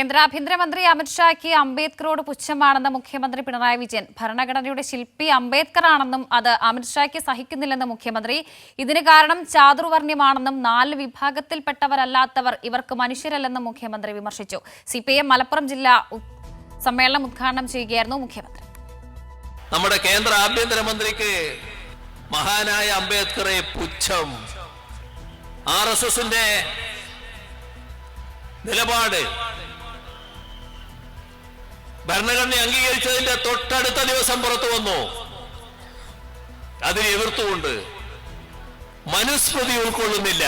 കേന്ദ്ര ആഭ്യന്തരമന്ത്രി അമിത്ഷായ്ക്ക് അംബേദ്കറോട് പുച്ഛമാണെന്ന് മുഖ്യമന്ത്രി പിണറായി വിജയൻ. ഭരണഘടനയുടെ ശില്പി അംബേദ്കർ ആണെന്നും അത് അമിത്ഷായ്ക്ക് സഹിക്കുന്നില്ലെന്ന് മുഖ്യമന്ത്രി. ഇതിന് കാരണം ചാതുർവർണ്ണ്യമാണെന്നും 4 വിഭാഗത്തിൽപ്പെട്ടവരല്ലാത്തവർ ഇവർക്ക് മനുഷ്യരല്ലെന്നും മുഖ്യമന്ത്രി വിമർശിച്ചു. CPIM മലപ്പുറം ജില്ലാ സമ്മേളനം ഉദ്ഘാടനം ചെയ്യുകയായിരുന്നു മുഖ്യമന്ത്രി. നമ്മുടെ കേന്ദ്ര ആഭ്യന്തരമന്ത്രിക്ക് മഹാനായ അംബേദ്കറെ പുച്ഛം, RSSന്റെ നിലപാട് ഭരണഘടന അംഗീകരിച്ചതിന്റെ തൊട്ടടുത്ത ദിവസം പുറത്തു വന്നു. അതിനെ എതിർത്തുകൊണ്ട് മനുസ്മൃതി ഉൾക്കൊള്ളുന്നില്ല.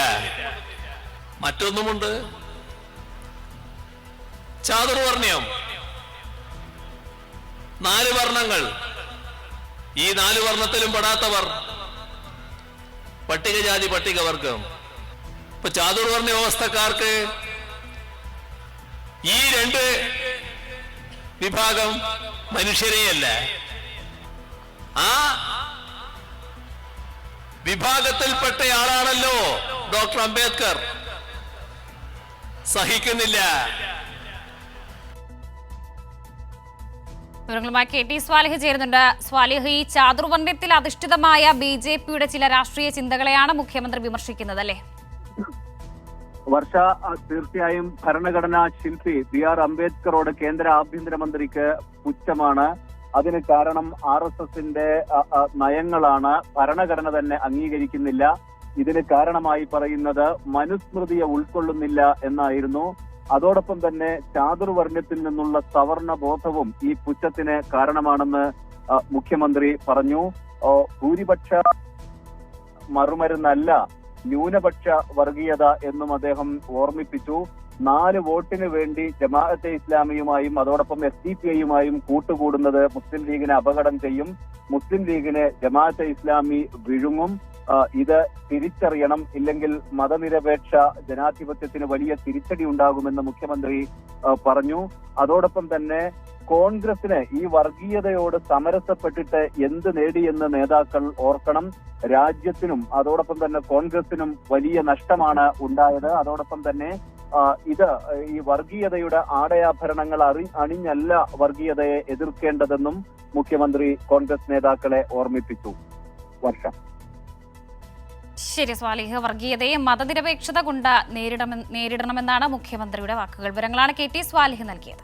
മറ്റൊന്നുമുണ്ട്, ചാതുർവർണ്ണ്യം, 4 വർണ്ണങ്ങൾ. ഈ 4 വർണ്ണത്തിലും പെടാത്തവർ പട്ടികജാതി പട്ടികവർഗം. ഇപ്പൊ ചാതുർവർണ്ണ വ്യവസ്ഥക്കാർക്ക് ഈ 2 വിഭാഗം മനുഷ്യരെയല്ല, ആ വിഭാഗത്തിൽപ്പെട്ടയാളാണല്ലോ ഡോക്ടർ അംബേദ്കർ. സഹിക്കുന്നില്ല. വിവരങ്ങളുമായി KT സ്വാലിഹ് ചേരുന്നുണ്ട്. സ്വാലിഹ്, ഈ ചാതുർവർണ്ണ്യത്തിൽ അധിഷ്ഠിതമായ BJPയുടെ ചില രാഷ്ട്രീയ ചിന്തകളെയാണ് മുഖ്യമന്ത്രി വിമർശിക്കുന്നത്, അല്ലേ? വർഷ, തീർച്ചയായും ഭരണഘടനാ ശില്പി BR അംബേദ്കറോട് കേന്ദ്ര ആഭ്യന്തരമന്ത്രിക്ക് പുച്ഛമാണ്. അതിന് കാരണം RSSന്റെ നയങ്ങളാണ്. ഭരണഘടന തന്നെ അംഗീകരിക്കുന്നില്ല. ഇതിന് കാരണമായി പറയുന്നത് മനുസ്മൃതിയെ ഉൾക്കൊള്ളുന്നില്ല എന്നായിരുന്നു. അതോടൊപ്പം തന്നെ ചാതുർവർണ്ണ്യത്തിൽ നിന്നുള്ള സവർണ ബോധവും ഈ പുച്ഛത്തിന് കാരണമാണെന്ന് മുഖ്യമന്ത്രി പറഞ്ഞു. ഭൂരിപക്ഷ മറുമരുന്നല്ല ന്യൂനപക്ഷ വർഗീയത എന്നും അദ്ദേഹം ഓർമ്മിപ്പിച്ചു. 4 വോട്ടിന് വേണ്ടി ജമാഅത്തെ ഇസ്ലാമിയുമായും അതോടൊപ്പം SDPIയുമായും കൂട്ടുകൂടുന്നത് മുസ്ലിം ലീഗിനെ അപകടം ചെയ്യും. മുസ്ലിം ലീഗിനെ ജമാഅത്തെ ഇസ്ലാമി വിഴുങ്ങും. ഇത് തിരിച്ചറിയണം, ഇല്ലെങ്കിൽ മതനിരപേക്ഷ ജനാധിപത്യത്തിന് വലിയ തിരിച്ചടി ഉണ്ടാകുമെന്ന് മുഖ്യമന്ത്രി പറഞ്ഞു. അതോടൊപ്പം തന്നെ കോൺഗ്രസിന് ഈ വർഗീയതയോട് സമരസപ്പെട്ടിട്ട് എന്ത് നേടിയെന്ന് നേതാക്കൾ ഓർക്കണം. രാജ്യത്തിനും അതോടൊപ്പം തന്നെ കോൺഗ്രസിനും വലിയ നഷ്ടമാണ് ഉണ്ടായത്. അതോടൊപ്പം തന്നെ ഈ വർഗീയതയുടെ ആടയാഭരണങ്ങൾ അണിഞ്ഞല്ല വർഗീയതയെ എതിർക്കേണ്ടതെന്നും മുഖ്യമന്ത്രി കോൺഗ്രസ് നേതാക്കളെ ഓർമ്മിപ്പിച്ചു. വർഷ. ശരി സ്വാലിഹ്, വർഗീയതയെ മതനിരപേക്ഷത കൊണ്ട് നേരിടണമെന്നാണ് മുഖ്യമന്ത്രിയുടെ വാക്കുകൾ. വിവരങ്ങളാണ് KT സ്വാലിഹ് നൽകിയത്.